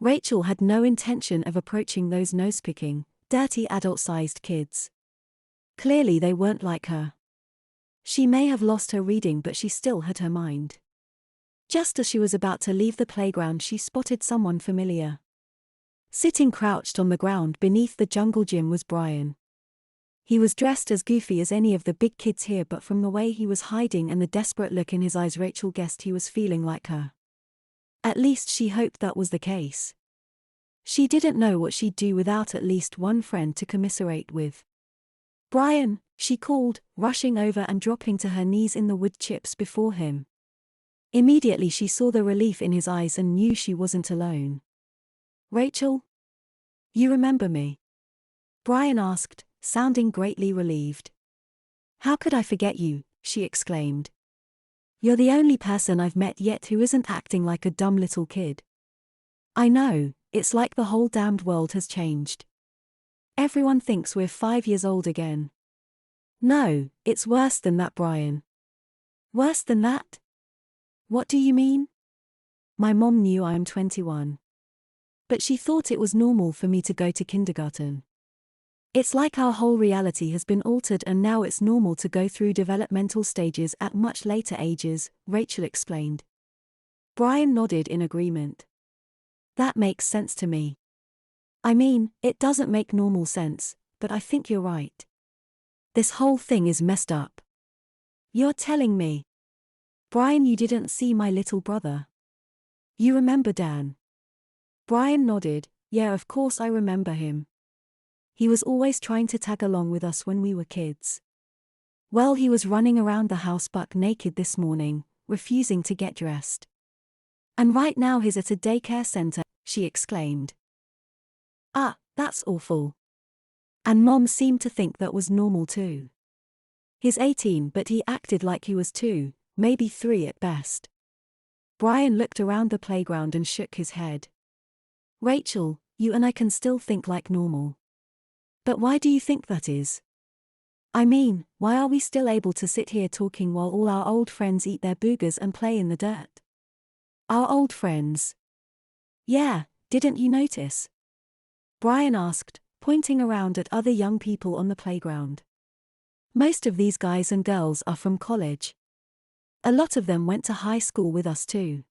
Rachel had no intention of approaching those nose-picking, dirty adult-sized kids. Clearly they weren't like her. She may have lost her reading, but she still had her mind. Just as she was about to leave the playground, she spotted someone familiar. Sitting crouched on the ground beneath the jungle gym was Brian. He was dressed as goofy as any of the big kids here, but from the way he was hiding and the desperate look in his eyes, Rachel guessed he was feeling like her. At least she hoped that was the case. She didn't know what she'd do without at least one friend to commiserate with. "Brian," she called, rushing over and dropping to her knees in the wood chips before him. Immediately she saw the relief in his eyes and knew she wasn't alone. "Rachel? You remember me?" Brian asked, sounding greatly relieved. "How could I forget you?" she exclaimed. "You're the only person I've met yet who isn't acting like a dumb little kid." "I know, it's like the whole damned world has changed. Everyone thinks we're 5 years old again." "No, it's worse than that, Brian." "Worse than that? What do you mean?" "My mom knew I'm 21. But she thought it was normal for me to go to kindergarten. It's like our whole reality has been altered and now it's normal to go through developmental stages at much later ages," Rachel explained. Brian nodded in agreement. "That makes sense to me. I mean, it doesn't make normal sense, but I think you're right. This whole thing is messed up." "You're telling me?" "Brian, you didn't see my little brother. You remember Dan?" Brian nodded. "Yeah, of course I remember him. He was always trying to tag along with us when we were kids. Well, he was running around the house buck naked this morning, refusing to get dressed. And right now he's at a daycare center," she exclaimed. "Ah, that's awful." "And Mom seemed to think that was normal too. He's 18, but he acted like he was 2, maybe 3 at best." Brian looked around the playground and shook his head. "Rachel, you and I can still think like normal. But why do you think that is? I mean, why are we still able to sit here talking while all our old friends eat their boogers and play in the dirt?" "Our old friends?" "Yeah, didn't you notice?" Brian asked, pointing around at other young people on the playground. "Most of these guys and girls are from college. A lot of them went to high school with us too.